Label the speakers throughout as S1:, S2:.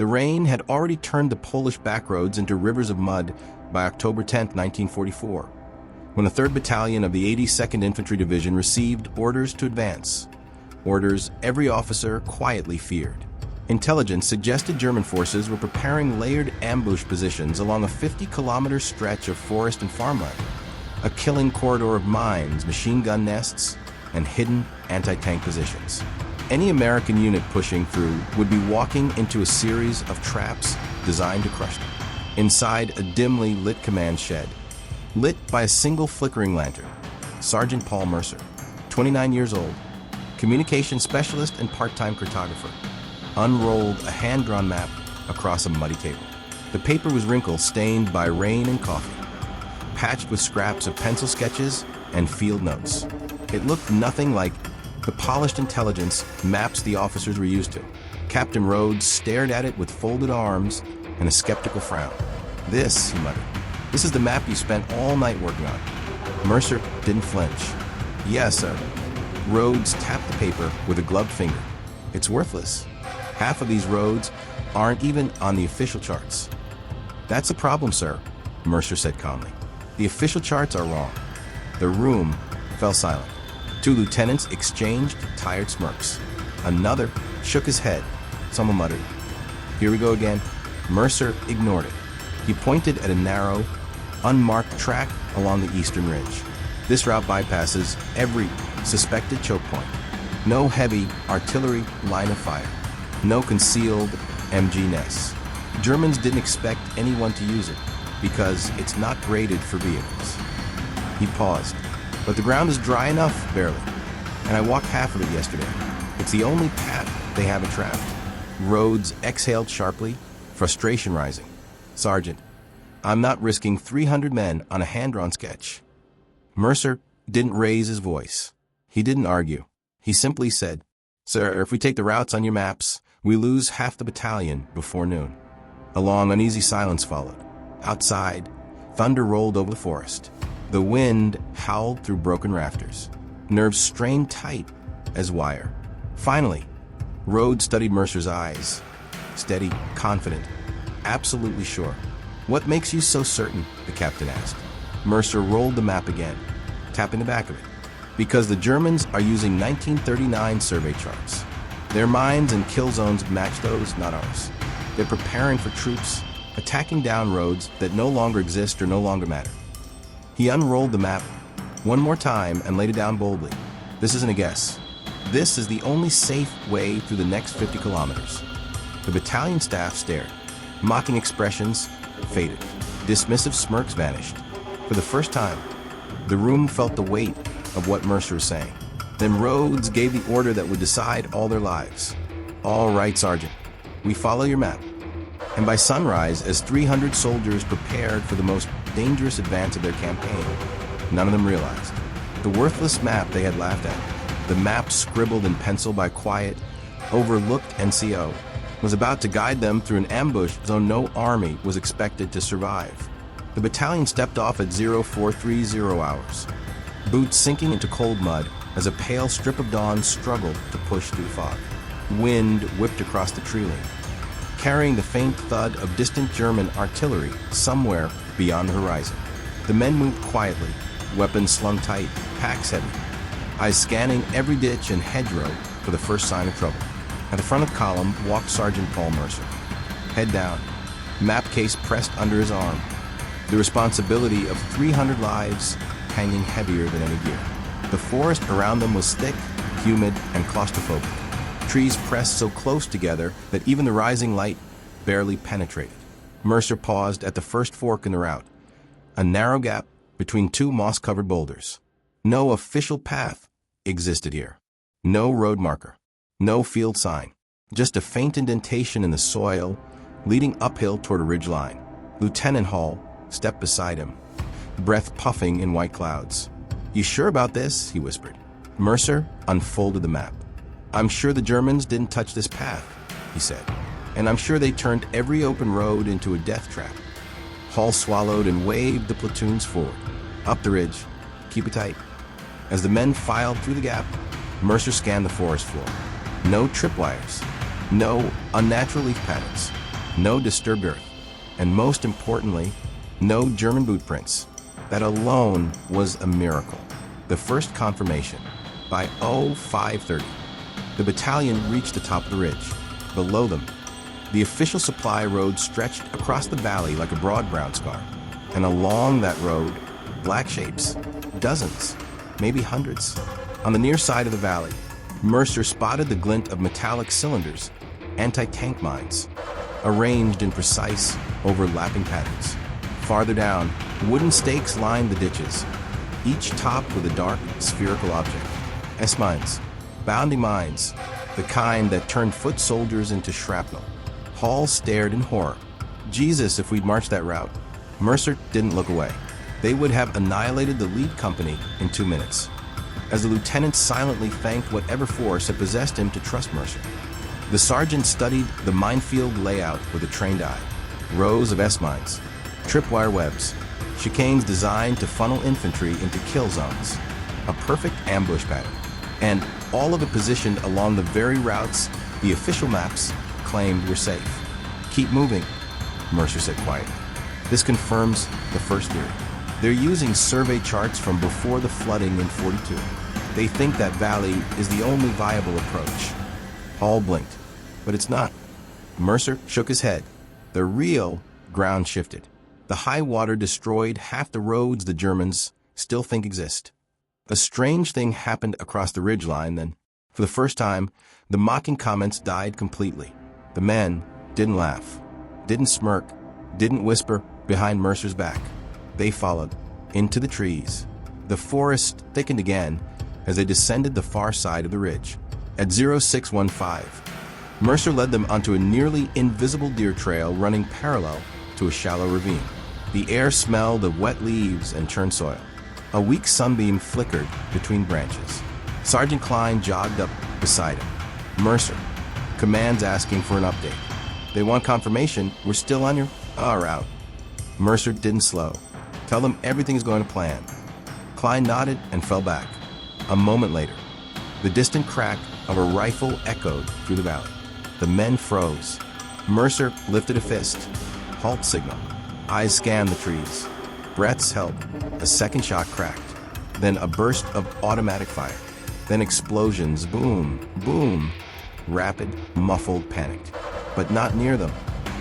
S1: The rain had already turned the Polish backroads into rivers of mud by October 10, 1944, when the 3rd Battalion of the 82nd Infantry Division received orders to advance, orders every officer quietly feared. Intelligence suggested German forces were preparing layered ambush positions along a 50-kilometer stretch of forest and farmland, a killing corridor of mines, machine gun nests, and hidden anti-tank positions. Any American unit pushing through would be walking into a series of traps designed to crush them. Inside a dimly lit command shed, lit by a single flickering lantern, Sergeant Paul Mercer, 29 years old, communication specialist and part-time cartographer, unrolled a hand-drawn map across a muddy table. The paper was wrinkle-stained by rain and coffee, patched with scraps of pencil sketches and field notes. It looked nothing like the polished intelligence maps the officers were used to. Captain Rhodes stared at it with folded arms and a skeptical frown. "This," he muttered, "this is the map you spent all night working on." Mercer didn't flinch. "Yes, sir." Rhodes tapped the paper with a gloved finger. "It's worthless. Half of these roads aren't even on the official charts." "That's a problem, sir," Mercer said calmly. "The official charts are wrong." The room fell silent. 2 lieutenants exchanged tired smirks. Another shook his head. Someone muttered, "Here we go again." Mercer ignored it. He pointed at a narrow, unmarked track along the eastern ridge. "This route bypasses every suspected choke point. No heavy artillery line of fire. No concealed MG nests. Germans didn't expect anyone to use it because it's not graded for vehicles." He paused. "But the ground is dry enough, barely. And I walked half of it yesterday. It's the only path they haven't trapped." Rhodes exhaled sharply, frustration rising. "Sergeant, I'm not risking 300 men on a hand-drawn sketch." Mercer didn't raise his voice. He didn't argue. He simply said, "Sir, if we take the routes on your maps, we lose half the battalion before noon." A long, uneasy silence followed. Outside, thunder rolled over the forest. The wind howled through broken rafters, nerves strained tight as wire. Finally, Rhodes studied Mercer's eyes. Steady, confident, absolutely sure. "What makes you so certain?" the captain asked. Mercer rolled the map again, tapping the back of it. "Because the Germans are using 1939 survey charts. Their mines and kill zones match those, not ours. They're preparing for troops, attacking down roads that no longer exist or no longer matter." He unrolled the map one more time and laid it down boldly. "This isn't a guess. This is the only safe way through the next 50 kilometers." The battalion staff stared. Mocking expressions faded. Dismissive smirks vanished. For the first time, the room felt the weight of what Mercer was saying. Then Rhodes gave the order that would decide all their lives. "All right, Sergeant. We follow your map." And by sunrise, as 300 soldiers prepared for the most dangerous advance of their campaign, none of them realized the worthless map they had laughed at, the map scribbled in pencil by quiet, overlooked NCO, was about to guide them through an ambush zone no army was expected to survive. The battalion stepped off at 0430 hours, boots sinking into cold mud as a pale strip of dawn struggled to push through the fog. Wind whipped across the tree line, carrying the faint thud of distant German artillery somewhere beyond the horizon. The men moved quietly, weapons slung tight, packs heavy, eyes scanning every ditch and hedgerow for the first sign of trouble. At the front of the column walked Sergeant Paul Mercer, head down, map case pressed under his arm, the responsibility of 300 lives hanging heavier than any gear. The forest around them was thick, humid, and claustrophobic. Trees pressed so close together that even the rising light barely penetrated. Mercer paused at the first fork in the route, a narrow gap between 2 moss-covered boulders. No official path existed here. No road marker. No field sign. Just a faint indentation in the soil leading uphill toward a ridge line. Lieutenant Hall stepped beside him, breath puffing in white clouds. "You sure about this?" he whispered. Mercer unfolded the map. "I'm sure the Germans didn't touch this path," he said. "And I'm sure they turned every open road into a death trap." Hall swallowed and waved the platoons forward. "Up the ridge. Keep it tight." As the men filed through the gap, Mercer scanned the forest floor. No tripwires. No unnatural leaf patterns. no disturbed earth, and most importantly, no German boot prints. That alone was a miracle. The first confirmation. By 0530, the battalion reached the top of the ridge. Below them, the official supply road stretched across the valley like a broad brown scar. And along that road, black shapes, dozens, maybe hundreds. On the near side of the valley, Mercer spotted the glint of metallic cylinders, anti-tank mines, arranged in precise, overlapping patterns. Farther down, wooden stakes lined the ditches, each topped with a dark, spherical object. S-mines, bounding mines, the kind that turned foot soldiers into shrapnel. Hall stared in horror. Jesus, if we'd marched that route. Mercer didn't look away. They would have annihilated the lead company in 2 minutes. As the lieutenant silently thanked whatever force had possessed him to trust Mercer. The sergeant studied the minefield layout with a trained eye. Rows of S-mines, tripwire webs, chicanes designed to funnel infantry into kill zones. A perfect ambush pattern. And all of it positioned along the very routes the official maps claimed were safe. Keep moving, Mercer said quietly. This confirms the first theory. They're using survey charts from before the flooding in 42. They think that valley is the only viable approach. Hall blinked, but it's not. Mercer shook his head. The real ground shifted. The high water destroyed half the roads the Germans still think exist. A strange thing happened across the ridgeline then. For the first time, the mocking comments died completely. The men didn't laugh, didn't smirk, didn't whisper behind Mercer's back. They followed, into the trees. The forest thickened again as they descended the far side of the ridge. At 0615, Mercer led them onto a nearly invisible deer trail running parallel to a shallow ravine. The air smelled of wet leaves and churned soil. A weak sunbeam flickered between branches. Sergeant Klein jogged up beside him. Mercer, command's asking for an update. They want confirmation we're still on your route. Mercer didn't slow. Tell them everything is going to plan. Klein nodded and fell back. A moment later, the distant crack of a rifle echoed through the valley. The men froze. Mercer lifted a fist. Halt signal. Eyes scanned the trees. Breaths held. A second shot cracked. Then a burst of automatic fire. Then explosions. Boom, boom. Rapid, muffled, panicked. But not near them.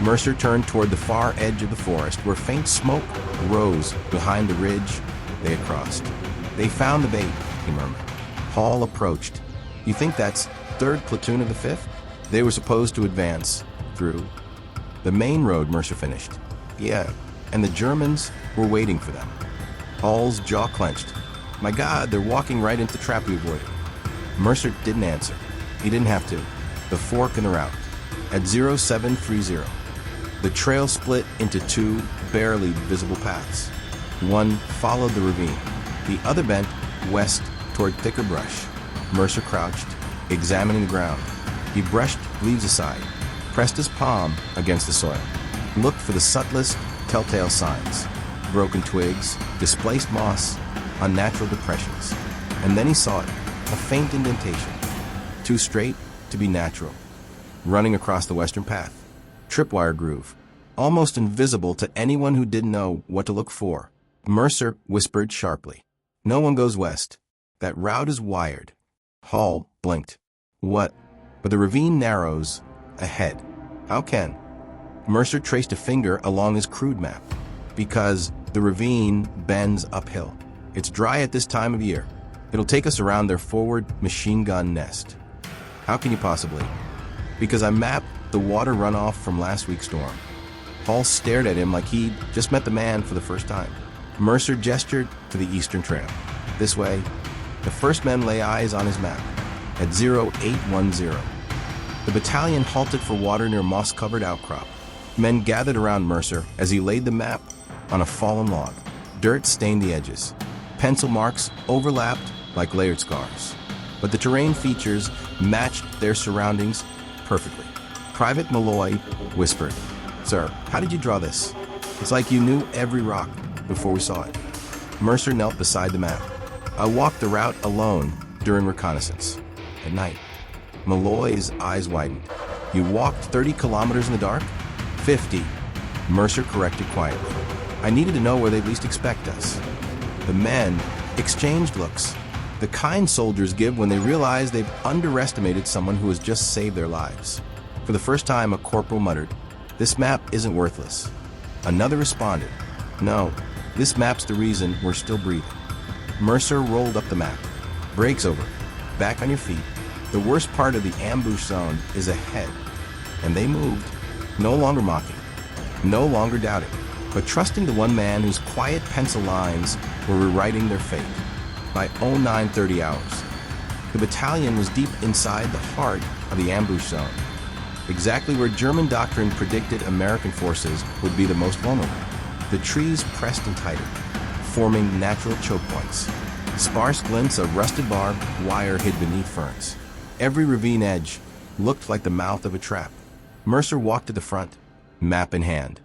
S1: Mercer turned toward the far edge of the forest where faint smoke rose behind the ridge they had crossed. They found the bait, he murmured. Hall approached. You think that's 3rd Platoon of the 5th? They were supposed to advance through the main road, Mercer finished. Yeah, and the Germans were waiting for them. Hall's jaw clenched. My God, they're walking right into the trap we avoided. Mercer didn't answer. He didn't have to. The fork in the route. At 0730, the trail split into 2 barely visible paths. One followed the ravine. The other bent west toward thicker brush. Mercer crouched, examining the ground. He brushed leaves aside, pressed his palm against the soil, looked for the subtlest telltale signs. Broken twigs, displaced moss, unnatural depressions. And then he saw it, a faint indentation. Too straight to be natural. Running across the western path. Tripwire groove, almost invisible to anyone who didn't know what to look for. Mercer whispered sharply. No one goes west. That route is wired. Hall blinked. What? But the ravine narrows ahead. How can? Mercer traced a finger along his crude map. Because the ravine bends uphill. It's dry at this time of year. It'll take us around their forward machine gun nest. How can you possibly? Because I mapped the water runoff from last week's storm. Hall stared at him like he'd just met the man for the first time. Mercer gestured to the eastern trail. This way. The first men lay eyes on his map. At 0810. The battalion halted for water near moss-covered outcrop. Men gathered around Mercer as he laid the map on a fallen log. Dirt stained the edges. Pencil marks overlapped like layered scars. But the terrain features matched their surroundings perfectly. Private Malloy whispered, Sir, how did you draw this? It's like you knew every rock before we saw it. Mercer knelt beside the map. I walked the route alone during reconnaissance. At night. Malloy's eyes widened. You walked 30 kilometers in the dark? 50, Mercer corrected quietly. I needed to know where they'd least expect us. The men exchanged looks, the kind soldiers give when they realize they've underestimated someone who has just saved their lives. For the first time, a corporal muttered, "This map isn't worthless." Another responded, "No, this map's the reason we're still breathing." Mercer rolled up the map. "Break's over. Back on your feet. The worst part of the ambush zone is ahead." And they moved, no longer mocking, no longer doubting, but trusting the one man whose quiet pencil lines were rewriting their fate. By 0930 hours, the battalion was deep inside the heart of the ambush zone, exactly where German doctrine predicted American forces would be the most vulnerable. The trees pressed in tighter, forming natural choke points. Sparse glints of rusted barbed wire hid beneath ferns. Every ravine edge looked like the mouth of a trap. Mercer walked to the front, map in hand,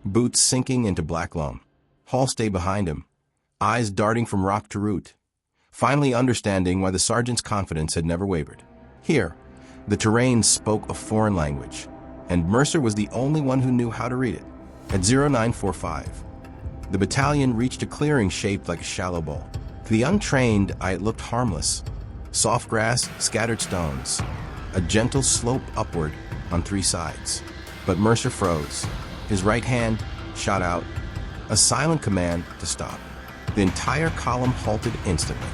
S1: boots sinking into black loam. Hall stayed behind him, eyes darting from rock to root, finally understanding why the sergeant's confidence had never wavered. Here, the terrain spoke a foreign language, and Mercer was the only one who knew how to read it. At 0945, the battalion reached a clearing shaped like a shallow bowl. To the untrained eye, it looked harmless. Soft grass, scattered stones, a gentle slope upward on three sides. But Mercer froze. His right hand shot out, a silent command to stop. The entire column halted instantly.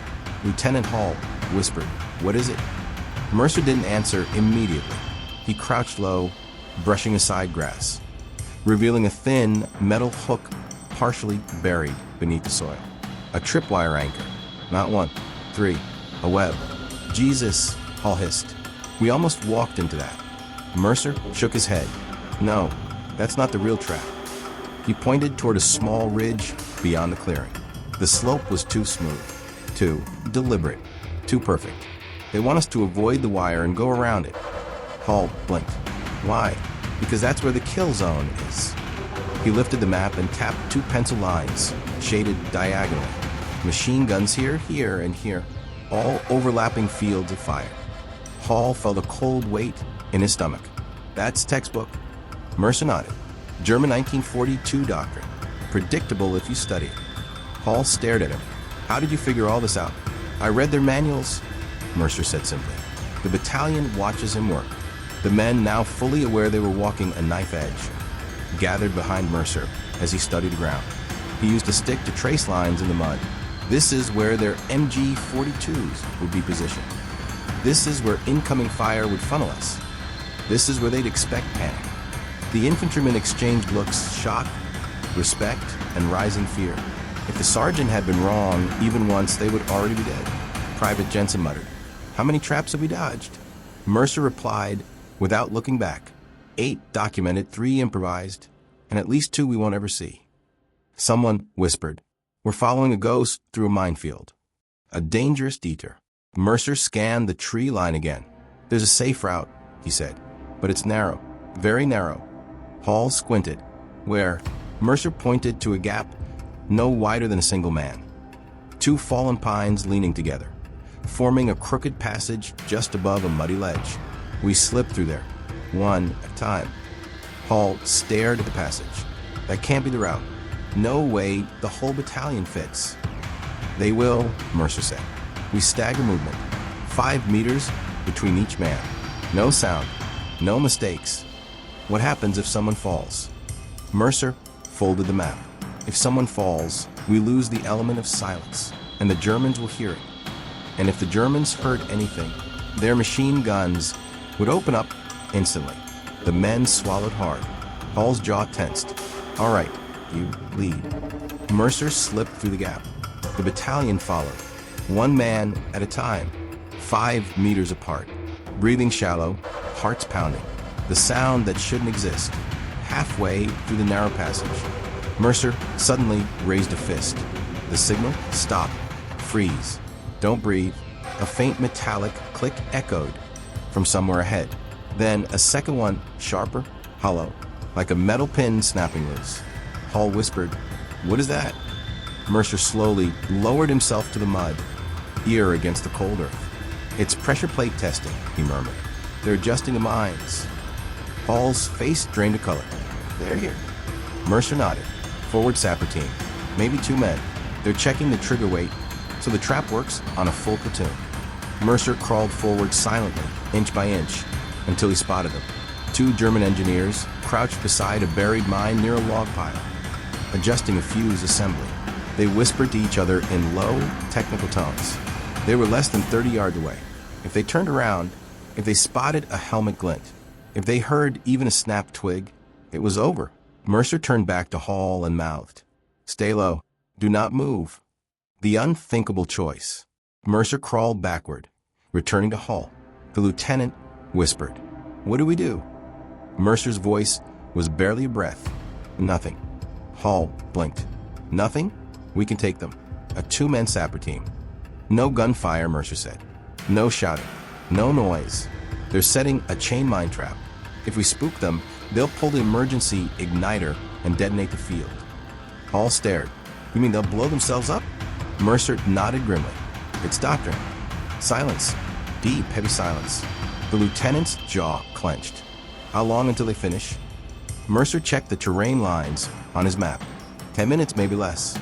S1: Lieutenant Hall whispered, "What is it?" Mercer didn't answer immediately. He crouched low, brushing aside grass, revealing a thin metal hook partially buried beneath the soil. A tripwire anchor. Not one, three. A web. "Jesus," Hall hissed. "We almost walked into that." Mercer shook his head. "No, that's not the real trap." He pointed toward a small ridge beyond the clearing. The slope was too smooth, too deliberate, too perfect. "They want us to avoid the wire and go around it." Hall blinked. "Why?" "Because that's where the kill zone is." He lifted the map and tapped two pencil lines, shaded diagonally. Machine guns here, here, and here, all overlapping fields of fire. Hall felt a cold weight in his stomach. "That's textbook." Mercer nodded. "German 1942 doctrine. Predictable if you study it." Hall stared at him. "How did you figure all this out?" "I read their manuals," Mercer said simply. The battalion watches him work. The men, now fully aware they were walking a knife edge, gathered behind Mercer as he studied the ground. He used a stick to trace lines in the mud. This is where their MG-42s would be positioned. This is where incoming fire would funnel us. This is where they'd expect panic. The infantrymen exchanged looks, shock, respect, and rising fear. If the sergeant had been wrong even once, they would already be dead. Private Jensen muttered, "How many traps have we dodged?" Mercer replied without looking back, 8 documented, 3 improvised, and at least 2 we won't ever see." Someone whispered, "We're following a ghost through a minefield." A dangerous detour. Mercer scanned the tree line again. "There's a safe route," he said, "but it's narrow, very narrow." Hall squinted. "Where?" Mercer pointed to a gap no wider than a single man. 2 fallen pines leaning together, forming a crooked passage just above a muddy ledge. "We slipped through there, one at a time." Hall stared at the passage. "That can't be the route. No way the whole battalion fits." "They will," Mercer said. "We stagger movement, 5 meters between each man. No sound, no mistakes. What happens if someone falls?" Mercer folded the map. "If someone falls, we lose the element of silence, and the Germans will hear it. And if the Germans heard anything, their machine guns would open up instantly." The men swallowed hard. Hall's jaw tensed. "All right, you lead." Mercer slipped through the gap. The battalion followed, 1 man at a time, 5 meters apart, breathing shallow, hearts pounding. The sound that shouldn't exist. Halfway through the narrow passage, Mercer suddenly raised a fist. The signal: stop, freeze, don't breathe. A faint metallic click echoed from somewhere ahead. Then a second one, sharper, hollow, like a metal pin snapping loose. Hall whispered, "What is that?" Mercer slowly lowered himself to the mud, ear against the cold earth. "It's pressure plate testing," he murmured. "They're adjusting the mines." Hall's face drained to color. They're here. Mercer nodded. Forward sapper team. Maybe 2 men. They're checking the trigger weight, so the trap works on a full platoon. Mercer crawled forward silently, inch by inch, until he spotted them. 2 German engineers crouched beside a buried mine near a log pile, adjusting a fuse assembly. They whispered to each other in low, technical tones. They were less than 30 yards away. If they turned around, if they spotted a helmet glint, if they heard even a snapped twig, it was over. Mercer turned back to Hall and mouthed, "Stay low. Do not move." The unthinkable choice. Mercer crawled backward, returning to Hall. The lieutenant whispered, "What do we do?" Mercer's voice was barely a breath. "Nothing." Hall blinked. "Nothing? We can take them. A 2-man sapper team." "No gunfire," Mercer said. "No shouting. No noise. They're setting a chain mine trap. If we spook them, they'll pull the emergency igniter and detonate the field." Hall stared. "You mean they'll blow themselves up?" Mercer nodded grimly. "It's doctrine." Silence. Deep, heavy silence. The lieutenant's jaw clenched. "How long until they finish?" Mercer checked the terrain lines on his map. 10 minutes, maybe less.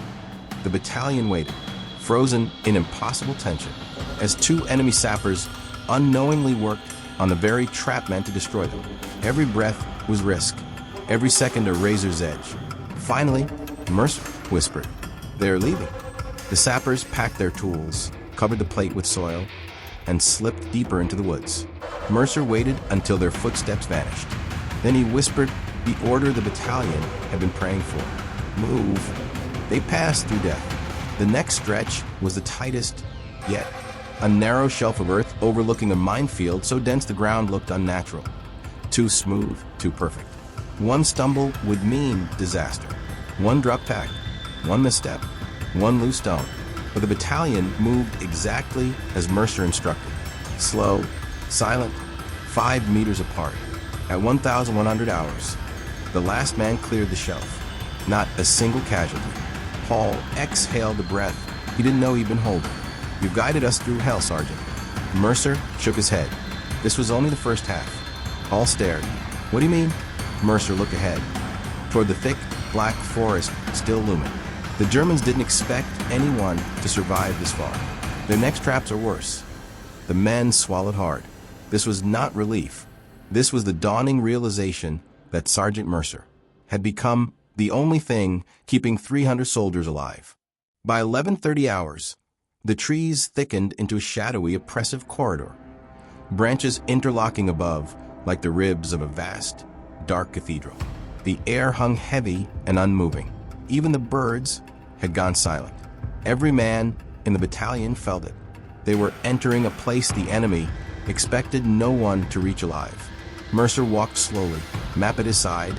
S1: The battalion waited, frozen in impossible tension, as 2 enemy sappers unknowingly worked on the very trap meant to destroy them. Every breath was risk, every second a razor's edge. Finally, Mercer whispered, "They're leaving." The sappers packed their tools, covered the plate with soil, and slipped deeper into the woods. Mercer waited until their footsteps vanished. Then he whispered the order the battalion had been praying for. "Move." They passed through death. The next stretch was the tightest yet. A narrow shelf of earth overlooking a minefield so dense the ground looked unnatural. Too smooth, too perfect. One stumble would mean disaster. One drop pack, one misstep, one loose stone. But the battalion moved exactly as Mercer instructed. Slow, silent, 5 meters apart. At 1,100 hours, the last man cleared the shelf. Not a single casualty. Hall exhaled a breath he didn't know he'd been holding. "You've guided us through hell, Sergeant." Mercer shook his head. This was only the first half. Hall stared. "What do you mean?" Mercer looked ahead, toward the thick, black forest still looming. The Germans didn't expect anyone to survive this far. Their next traps are worse. The men swallowed hard. This was not relief. This was the dawning realization that Sergeant Mercer had become the only thing keeping 300 soldiers alive. By 11:30 hours, the trees thickened into a shadowy, oppressive corridor, branches interlocking above like the ribs of a vast, dark cathedral. The air hung heavy and unmoving. Even the birds had gone silent. Every man in the battalion felt it. They were entering a place the enemy expected no one to reach alive. Mercer walked slowly, map at his side,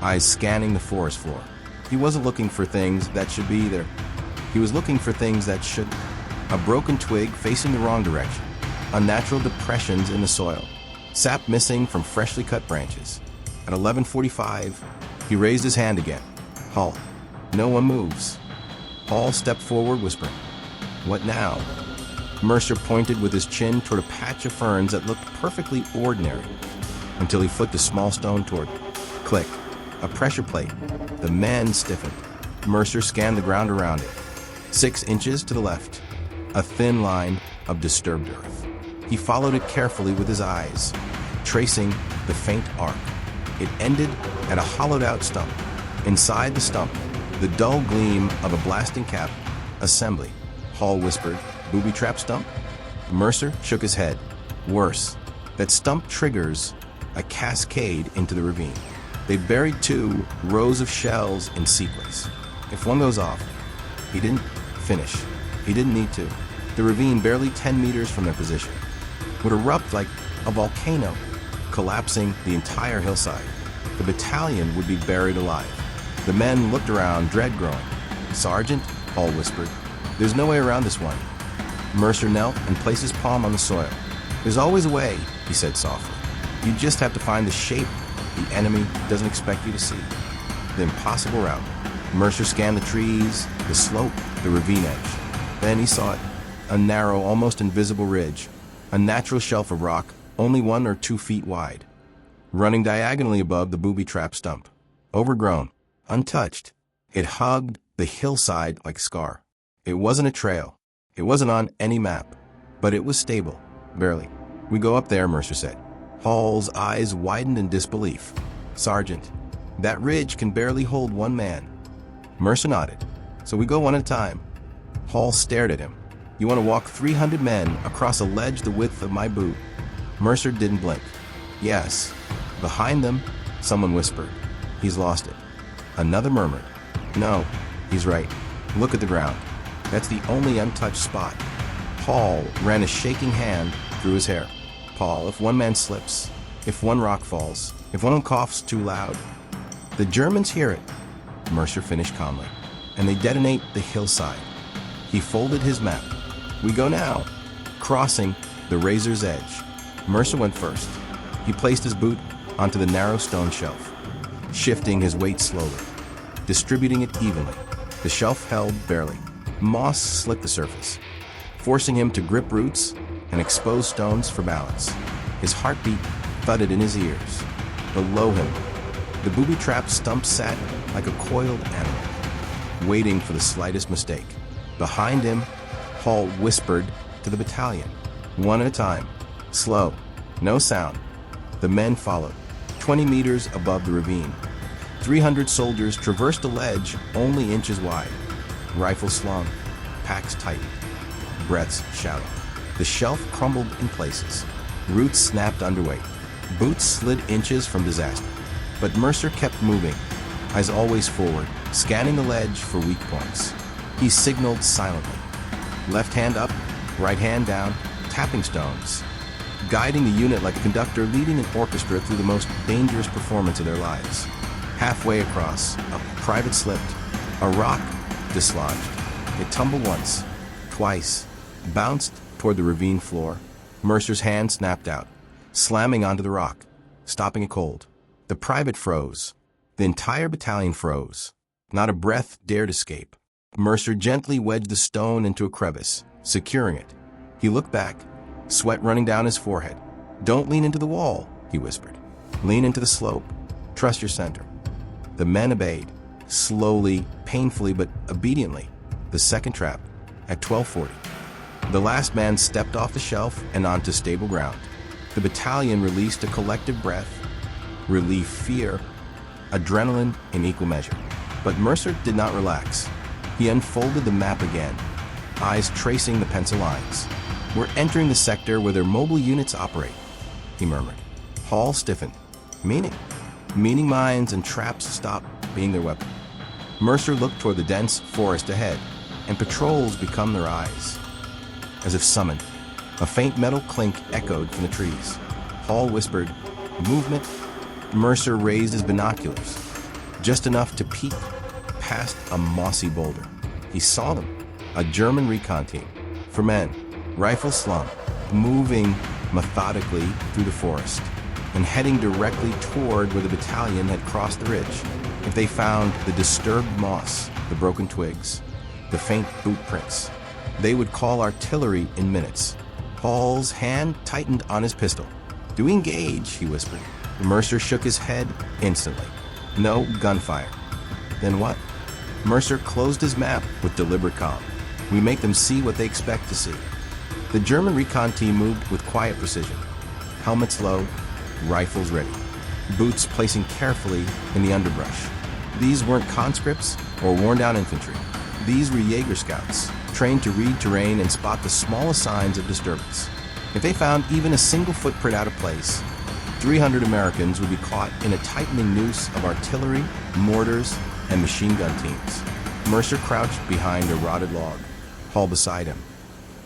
S1: eyes scanning the forest floor. He wasn't looking for things that should be there. He was looking for things that shouldn't. A broken twig facing the wrong direction, unnatural depressions in the soil, sap missing from freshly cut branches. At 11:45, he raised his hand again. "Halt. No one moves." Hall stepped forward, whispering, "What now?" Mercer pointed with his chin toward a patch of ferns that looked perfectly ordinary, until he flicked a small stone toward it. Click. A pressure plate. The men stiffened. Mercer scanned the ground around it. 6 inches to the left. A thin line of disturbed earth. He followed it carefully with his eyes, tracing the faint arc. It ended at a hollowed-out stump. Inside the stump, the dull gleam of a blasting cap. "Assembly," Hall whispered. "Booby trap stump?" Mercer shook his head. "Worse. That stump triggers a cascade into the ravine. They buried 2 rows of shells in sequence. If one goes off," he didn't finish. He didn't need to. The ravine, barely 10 meters from their position, would erupt like a volcano, collapsing the entire hillside. The battalion would be buried alive. The men looked around, dread growing. "Sergeant," Hall whispered, "there's no way around this one." Mercer knelt and placed his palm on the soil. "There's always a way," he said softly. "You just have to find the shape the enemy doesn't expect you to see. The impossible route." Mercer scanned the trees, the slope, the ravine edge. Then he saw it. A narrow, almost invisible ridge. A natural shelf of rock, only 1 or 2 feet wide, running diagonally above the booby trap stump. overgrown, untouched. It hugged the hillside like a scar. It wasn't a trail. It wasn't on any map. But it was stable. Barely. "We go up there," Mercer said. Hall's eyes widened in disbelief. "Sergeant, that ridge can barely hold one man." Mercer nodded. "So we go one at a time." Hall stared at him. "You want to walk 300 men across a ledge the width of my boot?" Mercer didn't blink. "Yes." Behind them, someone whispered, "He's lost it." Another murmured, "No, he's right. Look at the ground. That's the only untouched spot." Hall ran a shaking hand through his hair. "Paul, if one man slips, if one rock falls, if one coughs too loud, the Germans hear it," Mercer finished calmly, "and they detonate the hillside." He folded his map. "We go now." Crossing the razor's edge, Mercer went first. He placed his boot onto the narrow stone shelf, shifting his weight slowly, distributing it evenly. The shelf held barely. Moss slicked the surface, forcing him to grip roots and expose stones for balance. His heartbeat thudded in his ears. Below him, the booby-trapped stump sat like a coiled animal, waiting for the slightest mistake. Behind him, Hall whispered to the battalion, "One at a time. Slow. No sound." The men followed, 20 meters above the ravine. 300 soldiers traversed a ledge only inches wide. Rifles slung, packs tightened, breaths shouted. The shelf crumbled in places. Roots snapped underweight. Boots slid inches from disaster. But Mercer kept moving, eyes always forward, scanning the ledge for weak points. He signaled silently. Left hand up, right hand down, tapping stones, guiding the unit like a conductor leading an orchestra through the most dangerous performance of their lives. Halfway across, a private slipped. A rock dislodged. It tumbled once, twice, bounced toward the ravine floor. Mercer's hand snapped out, slamming onto the rock, stopping it cold. The private froze. The entire battalion froze. Not a breath dared escape. Mercer gently wedged the stone into a crevice, securing it. He looked back, sweat running down his forehead. "Don't lean into the wall," he whispered. "Lean into the slope. Trust your center." The men obeyed, slowly, painfully, but obediently. The second trap, at 12:40. The last man stepped off the shelf and onto stable ground. The battalion released a collective breath, relief, fear, adrenaline in equal measure. But Mercer did not relax. He unfolded the map again, eyes tracing the pencil lines. "We're entering the sector where their mobile units operate," he murmured. Hall stiffened. "Meaning?" "Meaning mines and traps stop being their weapon." Mercer looked toward the dense forest ahead, and patrols become their eyes. As if summoned, a faint metal clink echoed from the trees. Hall whispered, "Movement." Mercer raised his binoculars, just enough to peek past a mossy boulder. He saw them, a German recon team, for men, rifles slung, moving methodically through the forest, and heading directly toward where the battalion had crossed the ridge. If they found the disturbed moss, the broken twigs, the faint boot prints, they would call artillery in minutes. Hall's hand tightened on his pistol. "Do we engage?" he whispered. Mercer shook his head instantly. "No gunfire." "Then what?" Mercer closed his map with deliberate calm. "We make them see what they expect to see." The German recon team moved with quiet precision. Helmets low, rifles ready, boots placing carefully in the underbrush. These weren't conscripts or worn-down infantry. These were Jaeger scouts, trained to read terrain and spot the smallest signs of disturbance. If they found even a single footprint out of place, 300 Americans would be caught in a tightening noose of artillery, mortars, and machine gun teams. Mercer crouched behind a rotted log, Hall beside him,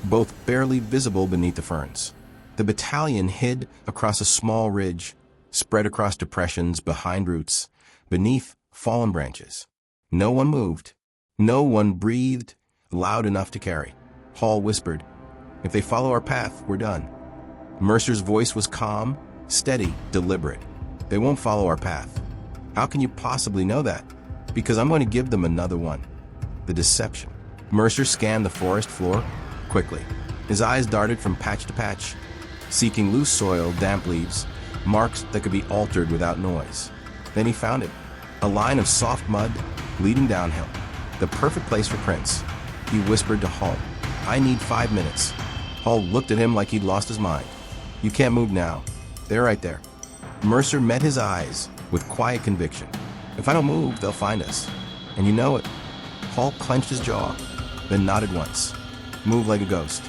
S1: both barely visible beneath the ferns. The battalion hid across a small ridge, spread across depressions behind roots, beneath fallen branches. No one moved. No one breathed loud enough to carry. Hall whispered, "If they follow our path, we're done." Mercer's voice was calm, steady, deliberate. "They won't follow our path." "How can you possibly know that?" "Because I'm going to give them another one." The deception. Mercer scanned the forest floor quickly. His eyes darted from patch to patch, seeking loose soil, damp leaves, marks that could be altered without noise. Then he found it. A line of soft mud leading downhill. The perfect place for Prince. He whispered to Hall, "I need 5 minutes." Hall looked at him like he'd lost his mind. "You can't move now. They're right there." Mercer met his eyes with quiet conviction. "If I don't move, they'll find us. And you know it." Hall clenched his jaw, then nodded once. "Move like a ghost."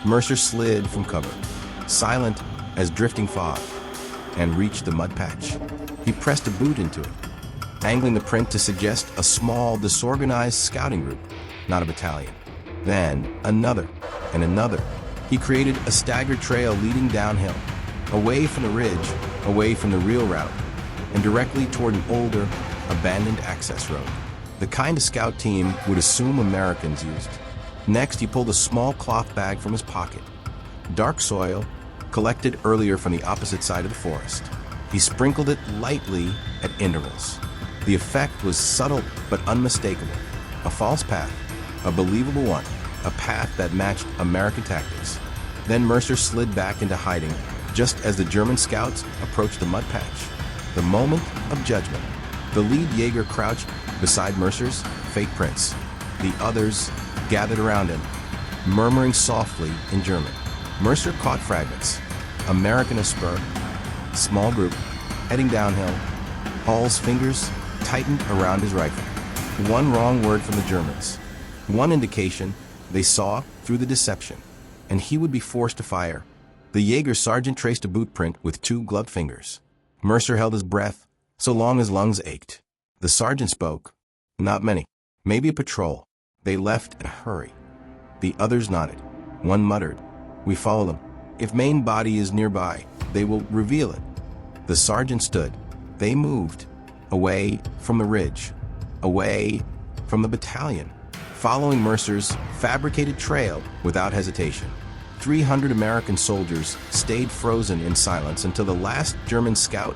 S1: Mercer slid from cover, silent as drifting fog, and reached the mud patch. He pressed a boot into it, angling the print to suggest a small, disorganized scouting group, not a battalion. Then another and another. He created a staggered trail leading downhill, away from the ridge, away from the real route, and directly toward an older, abandoned access road, the kind a scout team would assume Americans used. Next, he pulled a small cloth bag from his pocket, dark soil collected earlier from the opposite side of the forest. He sprinkled it lightly at intervals. The effect was subtle but unmistakable. A false path, a believable one, a path that matched American tactics. Then Mercer slid back into hiding just as the German scouts approached the mud patch. The moment of judgment. The lead Jaeger crouched beside Mercer's fake Prince. The others gathered around him, murmuring softly in German. Mercer caught fragments. American Asper, small group, heading downhill. Hall's fingers tightened around his rifle. One wrong word from the Germans. One indication they saw through the deception, and he would be forced to fire. The Jaeger sergeant traced a boot print with 2 gloved fingers. Mercer held his breath so long his lungs ached. The sergeant spoke. "Not many. Maybe a patrol. They left in a hurry." The others nodded. One muttered, "We follow them. If main body is nearby, they will reveal it." The sergeant stood. They moved, away from the ridge, away from the battalion, following Mercer's fabricated trail without hesitation. 300 American soldiers stayed frozen in silence until the last German scout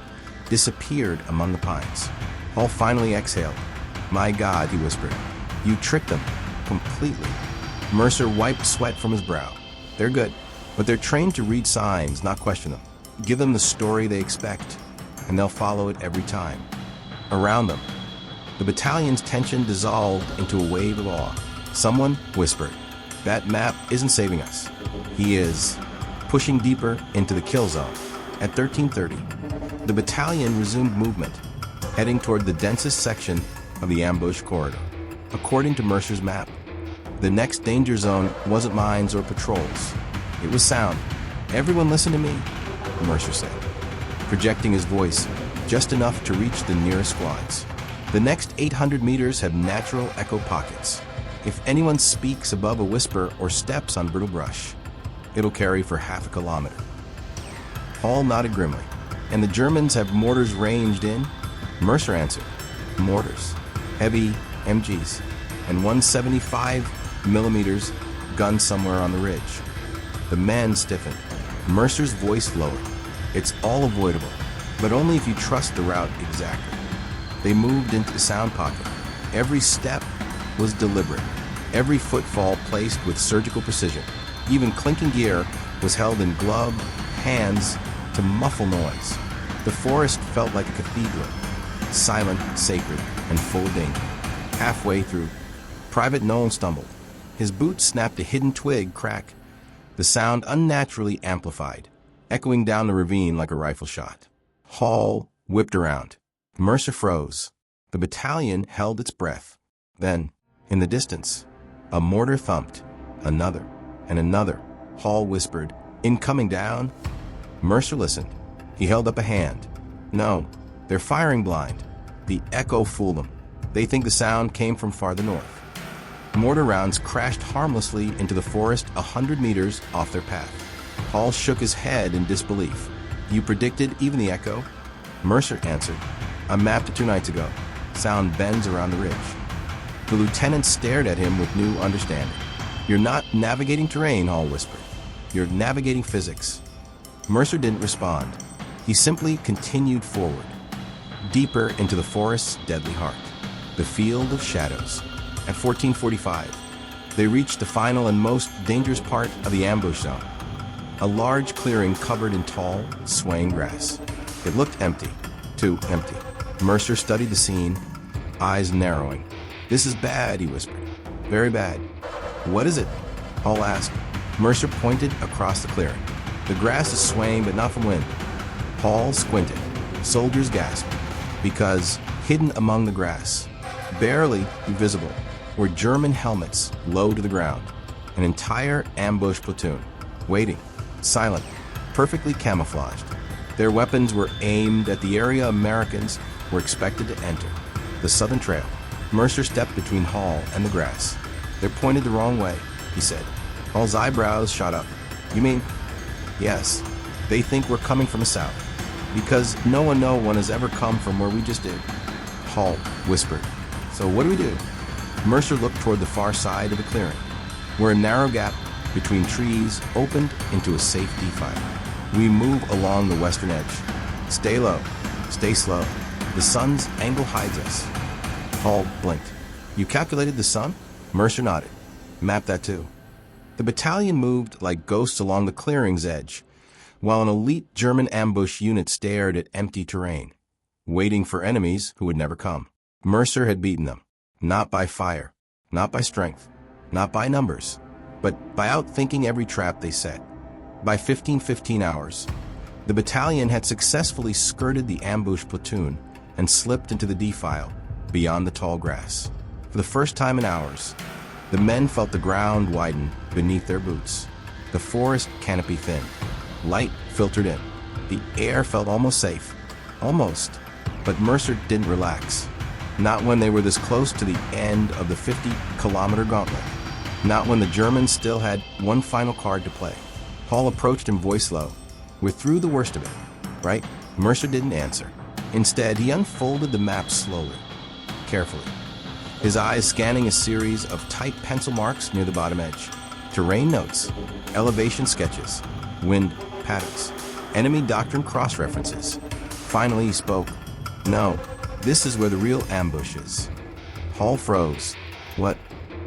S1: disappeared among the pines. Hall finally exhaled. "My God," he whispered, "you tricked them completely." Mercer wiped sweat from his brow. "They're good, but they're trained to read signs, not question them. Give them the story they expect, and they'll follow it every time." Around them, the battalion's tension dissolved into a wave of awe. Someone whispered, "That map isn't saving us." He is pushing deeper into the kill zone. At 13:30, the battalion resumed movement, heading toward the densest section of the ambush corridor. According to Mercer's map, the next danger zone wasn't mines or patrols. It was sound. "Everyone listen to me," Mercer said, projecting his voice just enough to reach the nearest squads. "The next 800 meters have natural echo pockets. If anyone speaks above a whisper or steps on brittle brush, it'll carry for half a kilometer." Hall nodded grimly. "And the Germans have mortars ranged in?" Mercer answered, "Mortars, heavy MGs, and 175 millimeters gun somewhere on the ridge." The men stiffened. Mercer's voice lowered. "It's all avoidable, but only if you trust the route exactly." They moved into the sound pocket. Every step was deliberate, every footfall placed with surgical precision. Even clinking gear was held in gloved hands to muffle noise. The forest felt like a cathedral, silent, sacred, and full of danger. Halfway through, Private Nolan stumbled. His boot snapped a hidden twig crack, the sound unnaturally amplified, echoing down the ravine like a rifle shot. Hall whipped around. Mercer froze. The battalion held its breath. Then, in the distance, a mortar thumped. Another, and another. Hall whispered, "Incoming down." Mercer listened. He held up a hand. "No, they're firing blind." The echo fooled them. They think the sound came from farther north. Mortar rounds crashed harmlessly into the forest 100 meters off their path. Hall shook his head in disbelief. "You predicted even the echo?" Mercer answered, "I mapped it 2 nights ago. Sound bends around the ridge." The lieutenant stared at him with new understanding. "You're not navigating terrain," Hall whispered. "You're navigating physics." Mercer didn't respond. He simply continued forward, deeper into the forest's deadly heart, the field of shadows. At 14:45, they reached the final and most dangerous part of the ambush zone, a large clearing covered in tall, swaying grass. It looked empty, too empty. Mercer studied the scene, eyes narrowing. "This is bad," he whispered. "Very bad." "What is it?" Hall asked. Mercer pointed across the clearing. "The grass is swaying, but not from wind." Hall squinted. Soldiers gasped, because hidden among the grass, barely visible, were German helmets low to the ground. An entire ambush platoon, waiting, silent, perfectly camouflaged. Their weapons were aimed at the area Americans were expected to enter, the Southern Trail. Mercer stepped between Hall and the grass. "They're pointed the wrong way," he said. Hall's eyebrows shot up. "You mean?" "Yes. They think we're coming from the south, because no one has ever come from where we just did." Hall whispered. "So what do we do?" Mercer looked toward the far side of the clearing, where a narrow gap between trees opened into a safe defile. "We move along the western edge. Stay low. Stay slow. The sun's angle hides us." Hall blinked. "You calculated the sun?" Mercer nodded. "Mapped that too." The battalion moved like ghosts along the clearing's edge, while an elite German ambush unit stared at empty terrain, waiting for enemies who would never come. Mercer had beaten them, not by fire, not by strength, not by numbers, but by outthinking every trap they set. By 15 hours, the battalion had successfully skirted the ambush platoon and slipped into the defile beyond the tall grass. For the first time in hours, the men felt the ground widen beneath their boots. The forest canopy thinned. Light filtered in. The air felt almost safe. Almost. But Mercer didn't relax. Not when they were this close to the end of the 50-kilometer gauntlet. Not when the Germans still had one final card to play. Hall approached him, voice low. "We're through the worst of it, right?" Mercer didn't answer. Instead, he unfolded the map slowly, carefully, his eyes scanning a series of tight pencil marks near the bottom edge. Terrain notes, elevation sketches, wind patterns, enemy doctrine cross-references. Finally, he spoke. "No, this is where the real ambush is." Hall froze. "What?"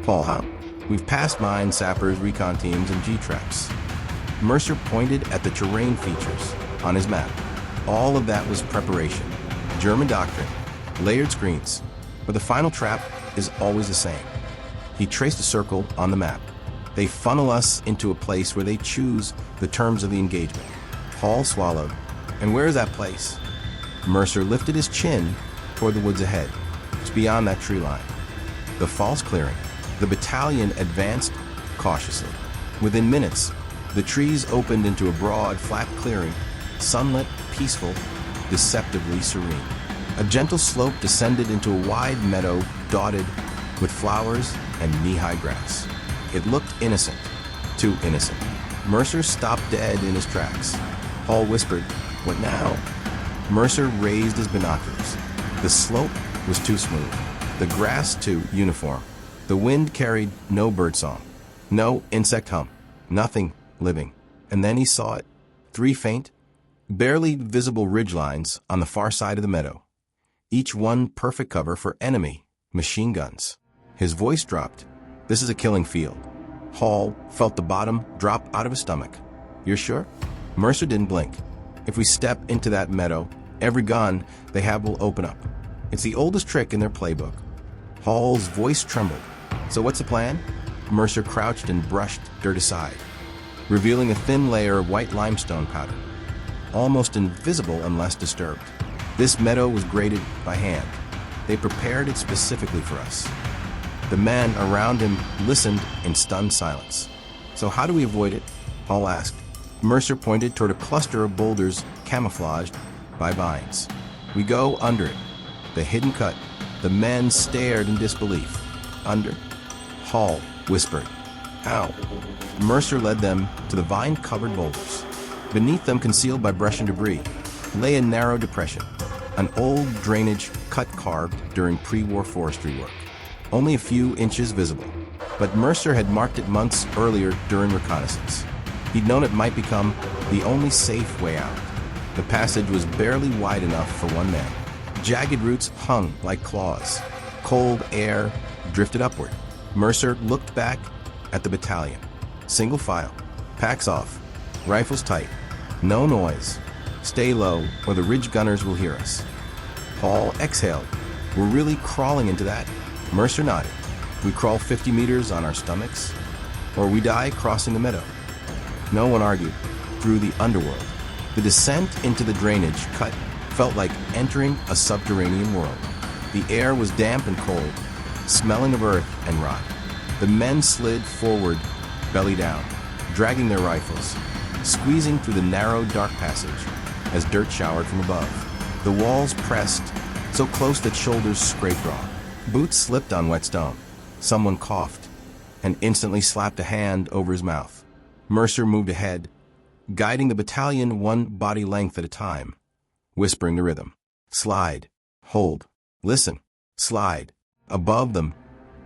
S1: "Paul, how?" "We've passed mines, sappers, recon teams, and G-traps." Mercer pointed at the terrain features on his map. All of that was preparation, German doctrine, layered screens, but the final trap is always the same. He traced a circle on the map. "They funnel us into a place where they choose the terms of the engagement." Hall swallowed. "And where is that place?" Mercer lifted his chin toward the woods ahead. "It's beyond that tree line." The false clearing. The battalion advanced cautiously. Within minutes, the trees opened into a broad, flat clearing, sunlit, peaceful, deceptively serene. A gentle slope descended into a wide meadow dotted with flowers and knee-high grass. It looked innocent, too innocent. Mercer stopped dead in his tracks. Hall whispered, "What now?" Mercer raised his binoculars. The slope was too smooth, the grass too uniform. The wind carried no birdsong, no insect hum, nothing living. And then he saw it. 3 faint, barely visible ridgelines on the far side of the meadow. Each one perfect cover for enemy machine guns. His voice dropped. "This is a killing field." Hall felt the bottom drop out of his stomach. "You're sure?" Mercer didn't blink. "If we step into that meadow, every gun they have will open up. It's the oldest trick in their playbook." Hall's voice trembled. "So what's the plan?" Mercer crouched and brushed dirt aside, revealing a thin layer of white limestone powder, almost invisible unless disturbed. This meadow was graded by hand. They prepared it specifically for us. The men around him listened in stunned silence. "So how do we avoid it?" Hall asked. Mercer pointed toward a cluster of boulders camouflaged by vines. "We go under it, the hidden cut." The men stared in disbelief. "Under?" Hall whispered. "How?" Mercer led them to the vine-covered boulders. Beneath them, concealed by brush and debris, lay a narrow depression, an old drainage cut carved during pre-war forestry work. Only a few inches visible, but Mercer had marked it months earlier during reconnaissance. He'd known it might become the only safe way out. The passage was barely wide enough for one man. Jagged roots hung like claws. Cold air drifted upward. Mercer looked back at the battalion. Single file, packs off, rifles tight, no noise. Stay low or the ridge gunners will hear us. Hall exhaled. We're really crawling into that? Mercer nodded. We crawl 50 meters on our stomachs, or we die crossing the meadow. No one argued. Through the underworld, the descent into the drainage cut felt like entering a subterranean world. The air was damp and cold, smelling of earth and rot. The men slid forward, belly down, dragging their rifles, squeezing through the narrow, dark passage as dirt showered from above. The walls pressed, so close that shoulders scraped raw. Boots slipped on wet stone. Someone coughed and instantly slapped a hand over his mouth. Mercer moved ahead, guiding the battalion one body length at a time, whispering the rhythm. Slide, hold, listen, slide. Above them,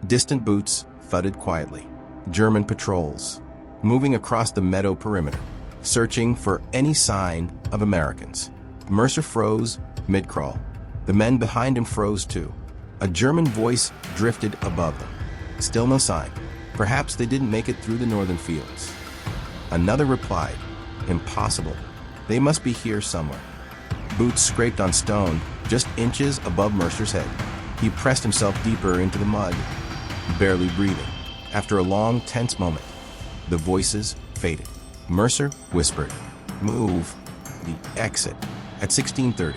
S1: distant boots thudded quietly. German patrols, moving across the meadow perimeter, searching for any sign of Americans. Mercer froze mid-crawl. The men behind him froze too. A German voice drifted above them. Still no sign. Perhaps they didn't make it through the northern fields. Another replied, impossible. They must be here somewhere. Boots scraped on stone just inches above Mercer's head. He pressed himself deeper into the mud, barely breathing. After a long, tense moment, the voices faded. Mercer whispered, move. The exit. At 16:30,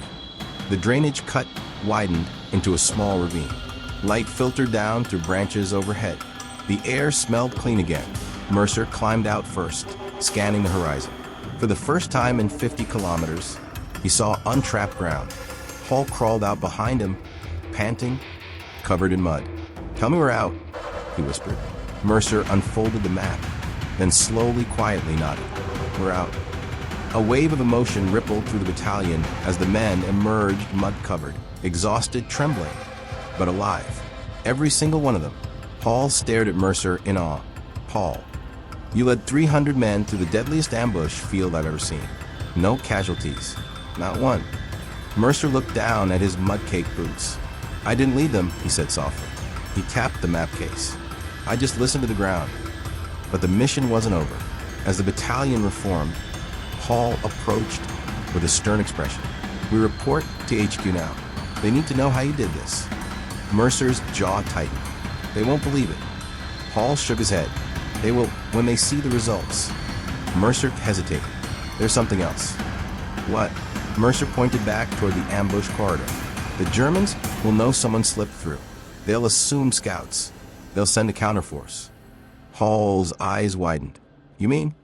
S1: the drainage cut widened into a small ravine. Light filtered down through branches overhead. The air smelled clean again. Mercer climbed out first, scanning the horizon. For the first time in 50 kilometers, he saw untrapped ground. Hall crawled out behind him, panting, covered in mud. Tell me we're out, he whispered. Mercer unfolded the map, then slowly, quietly nodded. We're out. A wave of emotion rippled through the battalion as the men emerged mud-covered, exhausted, trembling, but alive. Every single one of them. Hall stared at Mercer in awe. Paul, you led 300 men through the deadliest ambush field I've ever seen. No casualties. Not one. Mercer looked down at his mud-caked boots. I didn't lead them, he said softly. He tapped the map case. I just listened to the ground. But the mission wasn't over. As the battalion reformed, Hall approached with a stern expression. We report to HQ now. They need to know how you did this. Mercer's jaw tightened. They won't believe it. Hall shook his head. They will when they see the results. Mercer hesitated. There's something else. What? Mercer pointed back toward the ambush corridor. The Germans will know someone slipped through. They'll assume scouts. They'll send a counterforce. Hall's eyes widened. You mean?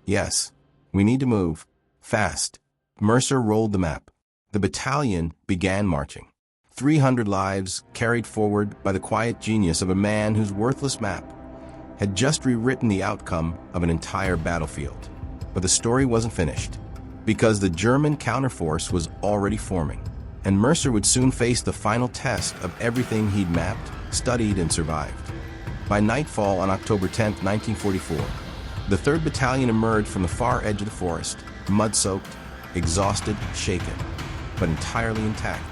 S1: Yes. We need to move. Fast. Mercer rolled the map. The battalion began marching. 300 lives carried forward by the quiet genius of a man whose worthless map had just rewritten the outcome of an entire battlefield. But the story wasn't finished, because the German counterforce was already forming, and Mercer would soon face the final test of everything he'd mapped, studied, and survived. By nightfall on October 10, 1944, the 3rd Battalion emerged from the far edge of the forest, mud-soaked, exhausted, shaken, but entirely intact.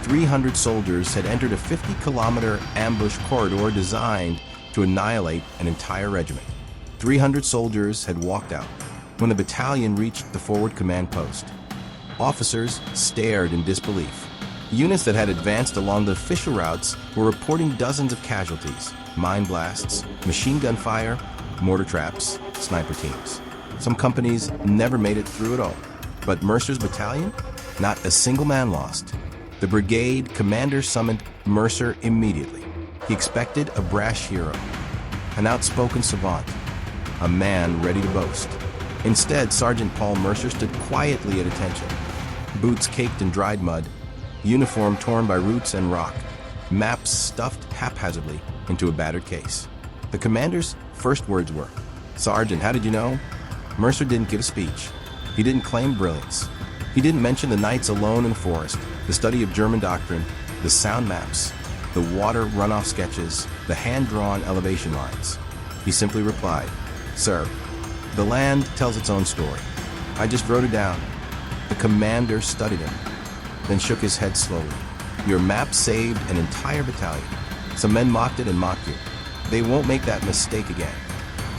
S1: 300 soldiers had entered a 50-kilometer ambush corridor designed to annihilate an entire regiment. 300 soldiers had walked out when the battalion reached the forward command post. Officers stared in disbelief. Units that had advanced along the official routes were reporting dozens of casualties, mine blasts, machine gun fire, mortar traps, sniper teams. Some companies never made it through at all. But Mercer's battalion? Not a single man lost. The brigade commander summoned Mercer immediately. He expected a brash hero, an outspoken savant, a man ready to boast. Instead, Sergeant Paul Mercer stood quietly at attention. Boots caked in dried mud, uniform torn by roots and rock, maps stuffed haphazardly into a battered case. The commander's first words were, "Sergeant, how did you know?" Mercer didn't give a speech. He didn't claim brilliance. He didn't mention the nights alone in the forest, the study of German doctrine, the sound maps, the water runoff sketches, the hand-drawn elevation lines. He simply replied, "Sir, the land tells its own story. I just wrote it down." The commander studied him, then shook his head slowly. "Your map saved an entire battalion. Some men mocked it and mocked you. They won't make that mistake again."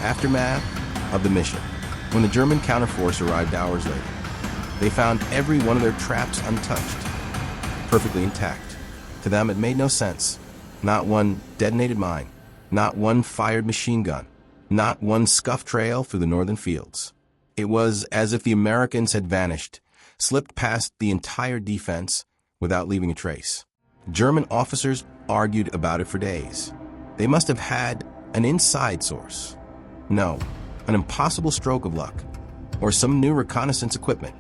S1: Aftermath of the mission. When the German counterforce arrived hours later, they found every one of their traps untouched. perfectly intact. To them, it made no sense. Not one detonated mine, not one fired machine gun, not one scuff trail through the northern fields. It was as if the Americans had vanished, slipped past the entire defense without leaving a trace. German officers argued about it for days. They must have had an inside source. No, an impossible stroke of luck, or some new reconnaissance equipment.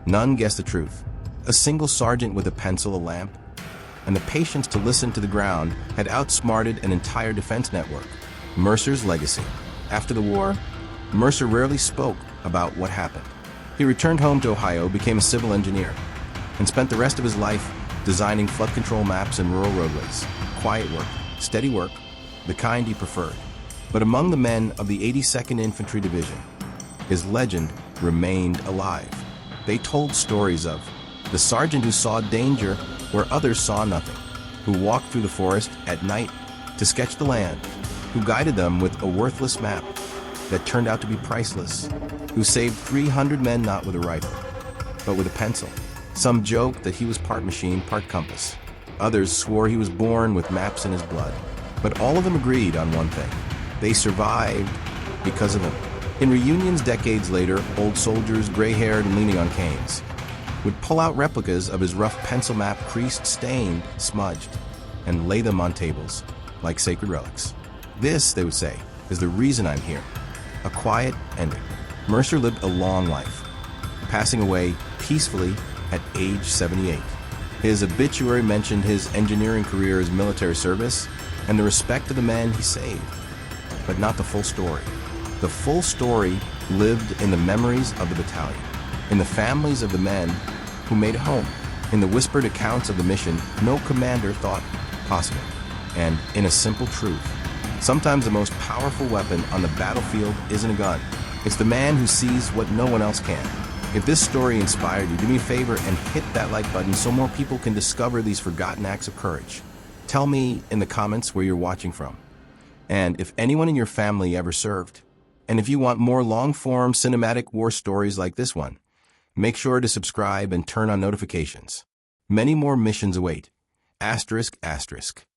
S1: None guessed the truth. A single sergeant with a pencil, a lamp, and the patience to listen to the ground had outsmarted an entire defense network. Mercer's legacy. After the war, Mercer rarely spoke about what happened. He returned home to Ohio, became a civil engineer, and spent the rest of his life designing flood control maps and rural roadways. Quiet work, steady work, the kind he preferred. But among the men of the 82nd Infantry Division, his legend remained alive. They told stories of the sergeant who saw danger where others saw nothing, who walked through the forest at night to sketch the land, who guided them with a worthless map that turned out to be priceless, who saved 300 men not with a rifle, but with a pencil. Some joked that he was part machine, part compass. Others swore he was born with maps in his blood. But all of them agreed on one thing. They survived because of him. In reunions decades later, old soldiers, gray-haired and leaning on canes, would pull out replicas of his rough pencil map, creased, stained, smudged, and lay them on tables like sacred relics. This, they would say, is the reason I'm here. A quiet ending. Mercer lived a long life, passing away peacefully at age 78. His obituary mentioned his engineering career as military service and the respect of the men he saved, but not the full story. The full story lived in the memories of the battalion, in the families of the men who made it home, in the whispered accounts of the mission no commander thought possible, and in a simple truth. Sometimes the most powerful weapon on the battlefield isn't a gun. It's the man who sees what no one else can. If this story inspired you, do me a favor and hit that like button so more people can discover these forgotten acts of courage. Tell me in the comments where you're watching from, and if anyone in your family ever served. And if you want more long-form cinematic war stories like this one, make sure to subscribe and turn on notifications. Many more missions await. ****